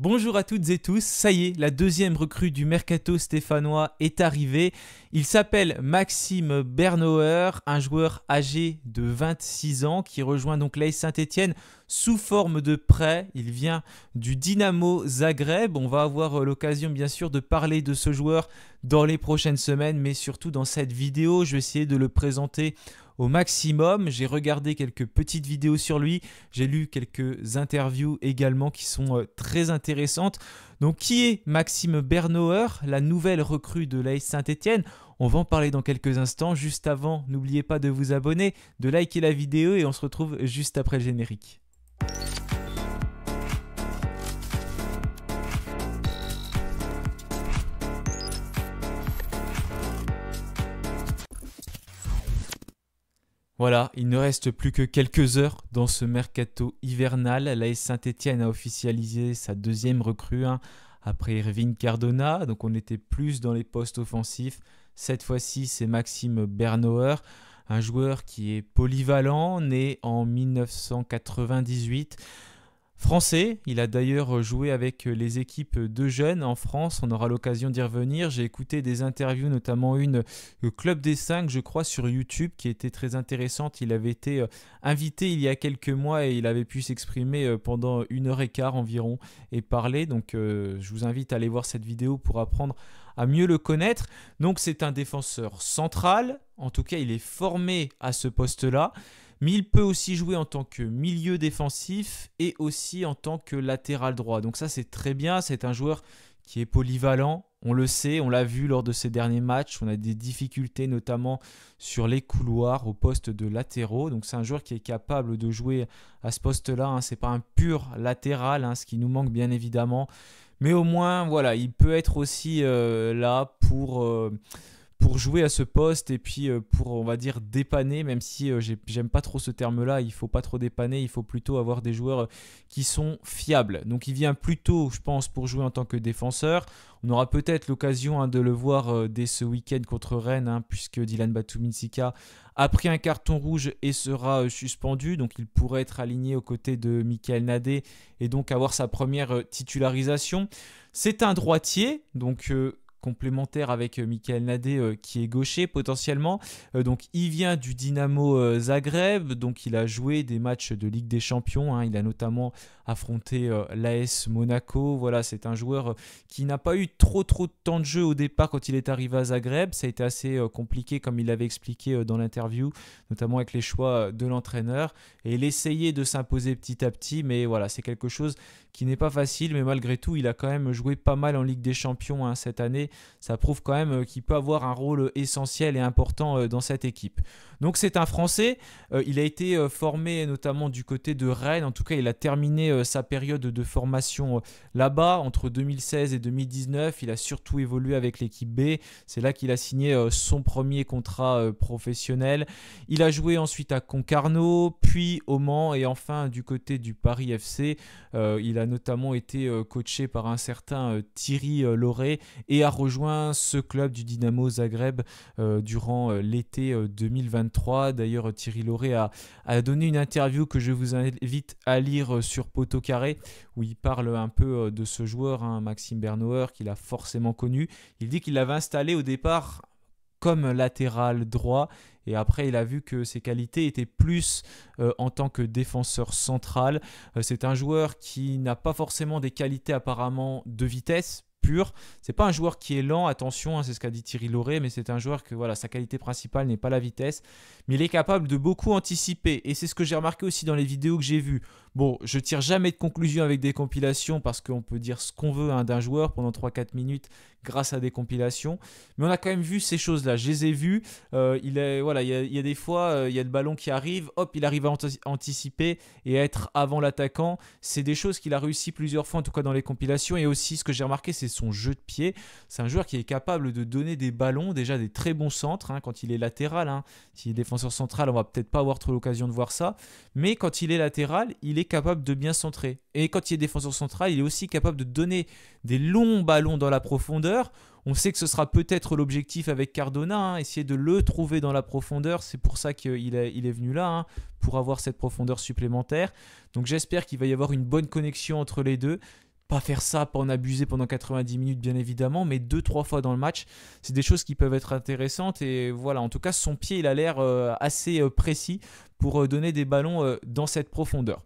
Bonjour à toutes et tous, ça y est, la deuxième recrue du mercato stéphanois est arrivée. Il s'appelle Maxime Bernauer, un joueur âgé de 26 ans qui rejoint donc l'AS Saint-Etienne sous forme de prêt. Il vient du Dynamo Zagreb. On va avoir l'occasion bien sûr de parler de ce joueur dans les prochaines semaines, mais surtout dans cette vidéo, je vais essayer de le présenter au maximum. J'ai regardé quelques petites vidéos sur lui, j'ai lu quelques interviews également qui sont très intéressantes. Donc qui est Maxime Bernauer, la nouvelle recrue de l'AS Saint-Etienne? On va en parler dans quelques instants. Juste avant, n'oubliez pas de vous abonner, de liker la vidéo et on se retrouve juste après le générique. Voilà, il ne reste plus que quelques heures dans ce mercato hivernal. L'AS Saint-Etienne a officialisé sa deuxième recrue après Irving Cardona. Donc on était plus dans les postes offensifs. Cette fois-ci, c'est Maxime Bernauer, un joueur qui est polyvalent, né en 1998. Français, il a d'ailleurs joué avec les équipes de jeunes en France, on aura l'occasion d'y revenir. J'ai écouté des interviews, notamment une Club des 5, je crois, sur YouTube, qui était très intéressante. Il avait été invité il y a quelques mois et il avait pu s'exprimer pendant 1h15 environ et parler. Donc je vous invite à aller voir cette vidéo pour apprendre à mieux le connaître. Donc c'est un défenseur central, en tout cas il est formé à ce poste-là. Mais il peut aussi jouer en tant que milieu défensif et aussi en tant que latéral droit. Donc ça, c'est très bien. C'est un joueur qui est polyvalent. On le sait, on l'a vu lors de ces derniers matchs. On a des difficultés notamment sur les couloirs au poste de latéraux. Donc c'est un joueur qui est capable de jouer à ce poste-là. Ce n'est pas un pur latéral, ce qui nous manque bien évidemment. Mais au moins, voilà, il peut être aussi là pour jouer à ce poste et puis pour, on va dire, dépanner, même si j'aime pas trop ce terme-là, il faut pas trop dépanner, il faut plutôt avoir des joueurs qui sont fiables. Donc il vient plutôt, je pense, pour jouer en tant que défenseur. On aura peut-être l'occasion de le voir dès ce week-end contre Rennes, puisque Dylan Batoumensika a pris un carton rouge et sera suspendu. Donc il pourrait être aligné aux côtés de Michael Nadé et donc avoir sa première titularisation. C'est un droitier, donc complémentaire avec Michael Nadé qui est gaucher potentiellement. Donc il vient du Dynamo Zagreb, donc il a joué des matchs de Ligue des Champions, il a notamment affronté l'AS Monaco. Voilà, c'est un joueur qui n'a pas eu trop de temps de jeu au départ quand il est arrivé à Zagreb. Ça a été assez compliqué comme il l'avait expliqué dans l'interview, notamment avec les choix de l'entraîneur. Et il essayait de s'imposer petit à petit, mais voilà, c'est quelque chose qui n'est pas facile, mais malgré tout, il a quand même joué pas mal en Ligue des Champions cette année. Ça prouve quand même qu'il peut avoir un rôle essentiel et important dans cette équipe. Donc c'est un Français, il a été formé notamment du côté de Rennes. En tout cas, il a terminé sa période de formation là-bas entre 2016 et 2019. Il a surtout évolué avec l'équipe B. C'est là qu'il a signé son premier contrat professionnel. Il a joué ensuite à Concarneau, puis au Mans et enfin du côté du Paris FC. Il a notamment été coaché par un certain Thierry Lauré et a rejoint ce club du Dynamo Zagreb durant l'été 2023. D'ailleurs, Thierry Lauré a donné une interview que je vous invite à lire sur Poteau Carré, où il parle un peu de ce joueur, Maxime Bernauer, qu'il a forcément connu. Il dit qu'il l'avait installé au départ comme latéral droit et après il a vu que ses qualités étaient plus en tant que défenseur central. C'est un joueur qui n'a pas forcément des qualités apparemment de vitesse pur. C'est pas un joueur qui est lent, attention, c'est ce qu'a dit Thierry Lauré, mais c'est un joueur que voilà, sa qualité principale n'est pas la vitesse, mais il est capable de beaucoup anticiper et c'est ce que j'ai remarqué aussi dans les vidéos que j'ai vues. Bon, je tire jamais de conclusion avec des compilations parce qu'on peut dire ce qu'on veut d'un joueur pendant 3-4 minutes grâce à des compilations, mais on a quand même vu ces choses-là, je les ai vues. Il y a des fois, il y a le ballon qui arrive, hop, il arrive à anticiper et à être avant l'attaquant. C'est des choses qu'il a réussi plusieurs fois, en tout cas dans les compilations, et aussi ce que j'ai remarqué, c'est son jeu de pied. C'est un joueur qui est capable de donner des ballons, déjà des très bons centres, quand il est latéral. S'il est défenseur central, on va peut-être pas avoir trop l'occasion de voir ça, mais quand il est latéral, il est capable de bien centrer. Et quand il est défenseur central, il est aussi capable de donner des longs ballons dans la profondeur. On sait que ce sera peut-être l'objectif avec Cardona, essayer de le trouver dans la profondeur. C'est pour ça qu'il est venu là, pour avoir cette profondeur supplémentaire. Donc j'espère qu'il va y avoir une bonne connexion entre les deux. pas faire ça, pas en abuser pendant 90 minutes bien évidemment, mais 2-3 fois dans le match, c'est des choses qui peuvent être intéressantes. Et voilà, en tout cas son pied il a l'air assez précis pour donner des ballons dans cette profondeur.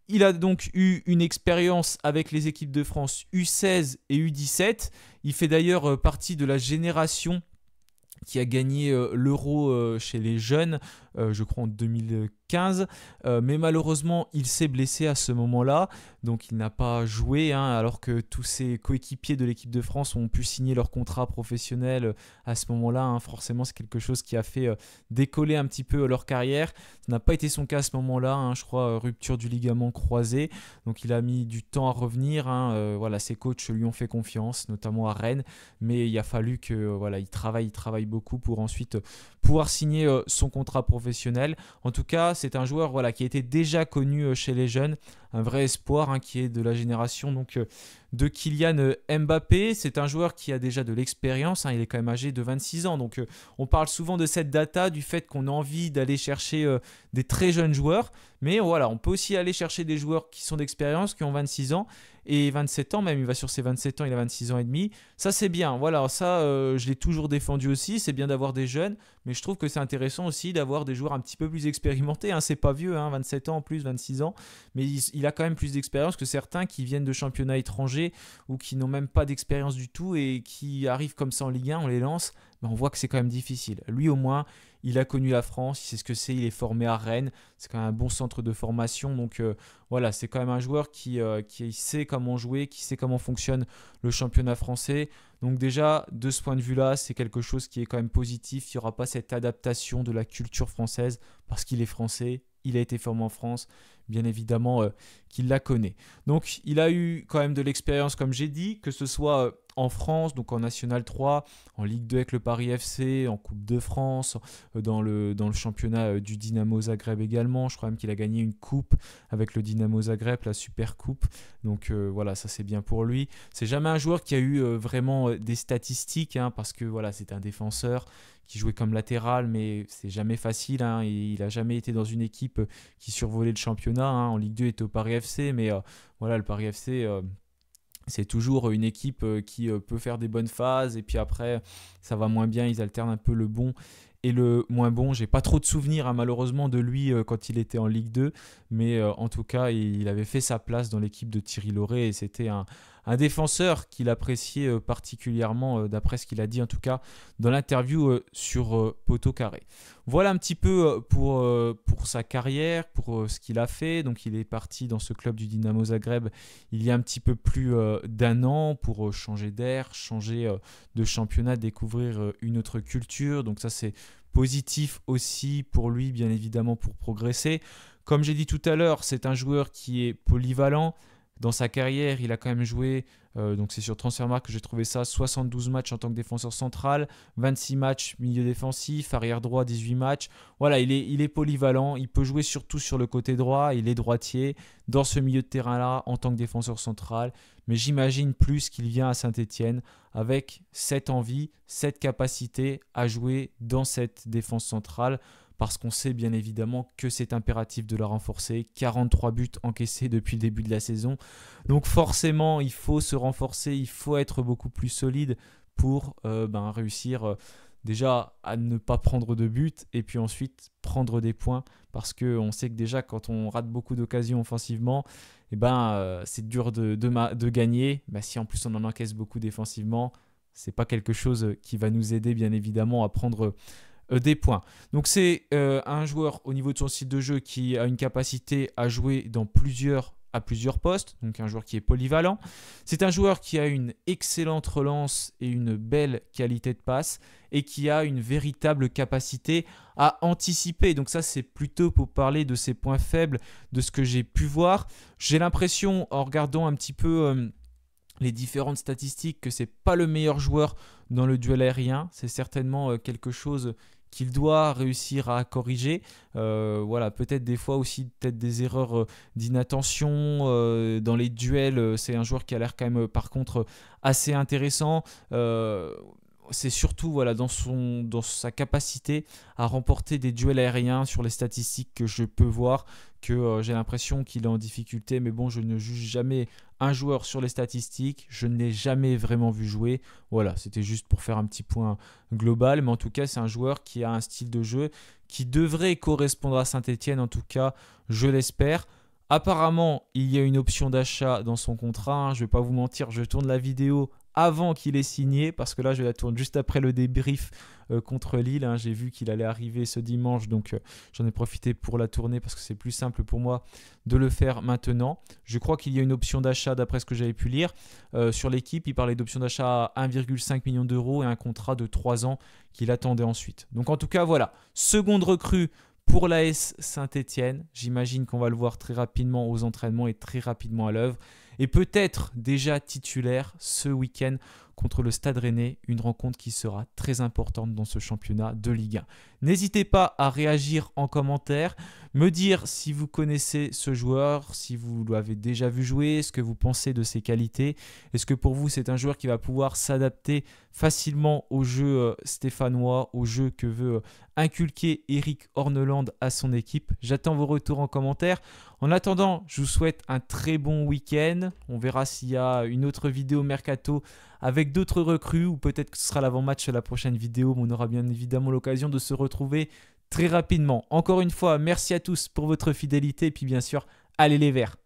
Il a donc eu une expérience avec les équipes de France U16 et U17. Il fait d'ailleurs partie de la génération qui a gagné l'Euro chez les jeunes, je crois en 2015. Mais malheureusement, il s'est blessé à ce moment-là. Donc il n'a pas joué, hein, alors que tous ses coéquipiers de l'équipe de France ont pu signer leur contrat professionnel à ce moment-là. Hein. Forcément, c'est quelque chose qui a fait décoller un petit peu leur carrière. Ça n'a pas été son cas à ce moment-là. Hein, je crois rupture du ligament croisé. Donc il a mis du temps à revenir. Hein. Voilà, ses coachs lui ont fait confiance, notamment à Rennes. Mais il a fallu que voilà, il travaille beaucoup pour ensuite pouvoir signer son contrat professionnel. En tout cas, c'est un joueur voilà, qui était déjà connu chez les jeunes, un vrai espoir hein, qui est de la génération donc, de Kylian Mbappé. C'est un joueur qui a déjà de l'expérience, hein, il est quand même âgé de 26 ans. Donc on parle souvent de cette data, du fait qu'on a envie d'aller chercher des très jeunes joueurs. Mais voilà, on peut aussi aller chercher des joueurs qui sont d'expérience, qui ont 26 ans et 27 ans, même il va sur ses 27 ans, il a 26 ans et demi. Ça c'est bien, voilà, ça je l'ai toujours défendu aussi, c'est bien d'avoir des jeunes, mais je trouve que c'est intéressant aussi d'avoir des joueurs un petit peu plus expérimentés. Hein. C'est pas vieux, hein, 27 ans en plus, 26 ans, mais il a quand même plus d'expérience que certains qui viennent de championnats étrangers ou qui n'ont même pas d'expérience du tout et qui arrivent comme ça en Ligue 1, on les lance, mais on voit que c'est quand même difficile. Lui au moins, il a connu la France, il sait ce que c'est, il est formé à Rennes, c'est quand même un bon centre de formation. Donc voilà, c'est quand même un joueur qui sait comment jouer, qui sait comment fonctionne le championnat français. Donc déjà, de ce point de vue-là, c'est quelque chose qui est quand même positif. Il n'y aura pas cette adaptation de la culture française parce qu'il est français, il a été formé en France, bien évidemment qu'il la connaît. Donc il a eu quand même de l'expérience, comme j'ai dit, que ce soit en France, donc en National 3, en Ligue 2 avec le Paris FC, en Coupe de France, dans le championnat du Dynamo Zagreb également. Je crois même qu'il a gagné une coupe avec le Dynamo Zagreb, la Super Coupe. Donc voilà, ça c'est bien pour lui. C'est jamais un joueur qui a eu vraiment des statistiques, hein, parce que voilà, c'est un défenseur qui jouait comme latéral, mais c'est jamais facile. Hein, et il n'a jamais été dans une équipe qui survolait le championnat. Hein. En Ligue 2, il était au Paris FC, mais voilà, le Paris FC... c'est toujours une équipe qui peut faire des bonnes phases et puis après ça va moins bien, ils alternent un peu le bon et le moins bon. J'ai pas trop de souvenirs hein, malheureusement de lui quand il était en Ligue 2, mais en tout cas il avait fait sa place dans l'équipe de Thierry Lauré et c'était un défenseur qu'il appréciait particulièrement d'après ce qu'il a dit en tout cas dans l'interview sur Poteau Carré. Voilà un petit peu pour sa carrière, pour ce qu'il a fait. Donc il est parti dans ce club du Dynamo Zagreb il y a un petit peu plus d'un an pour changer d'air, changer de championnat, découvrir une autre culture. Donc ça c'est positif aussi pour lui, bien évidemment, pour progresser. Comme j'ai dit tout à l'heure, c'est un joueur qui est polyvalent. Dans sa carrière, il a quand même joué, donc c'est sur Transfermarkt que j'ai trouvé ça, 72 matchs en tant que défenseur central, 26 matchs milieu défensif, arrière droit 18 matchs. Voilà, il est polyvalent, il peut jouer surtout sur le côté droit, il est droitier dans ce milieu de terrain-là en tant que défenseur central. Mais j'imagine plus qu'il vient à Saint-Etienne avec cette envie, cette capacité à jouer dans cette défense centrale. Parce qu'on sait bien évidemment que c'est impératif de la renforcer. 43 buts encaissés depuis le début de la saison. Donc forcément, il faut se renforcer, il faut être beaucoup plus solide pour réussir déjà à ne pas prendre de buts et puis ensuite prendre des points. Parce qu'on sait que déjà quand on rate beaucoup d'occasions offensivement, c'est dur de gagner. Si en plus on en encaisse beaucoup défensivement, c'est pas quelque chose qui va nous aider bien évidemment à prendre des points. Donc c'est un joueur au niveau de son style de jeu qui a une capacité à jouer à plusieurs postes, donc un joueur qui est polyvalent. C'est un joueur qui a une excellente relance et une belle qualité de passe et qui a une véritable capacité à anticiper. Donc ça c'est plutôt pour parler de ses points faibles, de ce que j'ai pu voir. J'ai l'impression en regardant un petit peu les différentes statistiques que c'est pas le meilleur joueur dans le duel aérien. C'est certainement quelque chose qu'il doit réussir à corriger. Voilà, peut-être des fois aussi des erreurs d'inattention dans les duels. C'est un joueur qui a l'air quand même par contre assez intéressant. C'est surtout voilà, dans sa capacité à remporter des duels aériens sur les statistiques que je peux voir que j'ai l'impression qu'il est en difficulté. Mais bon, je ne juge jamais un joueur sur les statistiques. Je ne l'ai jamais vraiment vu jouer. Voilà, c'était juste pour faire un petit point global. Mais en tout cas, c'est un joueur qui a un style de jeu qui devrait correspondre à Saint-Etienne. En tout cas, je l'espère. Apparemment, il y a une option d'achat dans son contrat. Je ne vais pas vous mentir, je tourne la vidéo avant qu'il ait signé, parce que là, je la tourne juste après le débrief contre Lille. J'ai vu qu'il allait arriver ce dimanche, donc j'en ai profité pour la tourner parce que c'est plus simple pour moi de le faire maintenant. Je crois qu'il y a une option d'achat d'après ce que j'avais pu lire. Sur l'équipe, il parlait d'option d'achat à 1,5 million d'euros et un contrat de 3 ans qu'il attendait ensuite. Donc en tout cas, voilà, seconde recrue pour l'AS Saint-Etienne. J'imagine qu'on va le voir très rapidement aux entraînements et très rapidement à l'œuvre. Et peut-être déjà titulaire ce week-end contre le Stade Rennais, une rencontre qui sera très importante dans ce championnat de Ligue 1. N'hésitez pas à réagir en commentaire, me dire si vous connaissez ce joueur, si vous l'avez déjà vu jouer, ce que vous pensez de ses qualités. Est-ce que pour vous c'est un joueur qui va pouvoir s'adapter facilement au jeu stéphanois, au jeu que veut inculquer Eric Horneland à son équipe? J'attends vos retours en commentaire. En attendant, je vous souhaite un très bon week-end. On verra s'il y a une autre vidéo mercato avec d'autres recrues ou peut-être que ce sera l'avant-match à la prochaine vidéo. Mais on aura bien évidemment l'occasion de se retrouver très rapidement. Encore une fois, merci à tous pour votre fidélité et puis bien sûr, allez les Verts!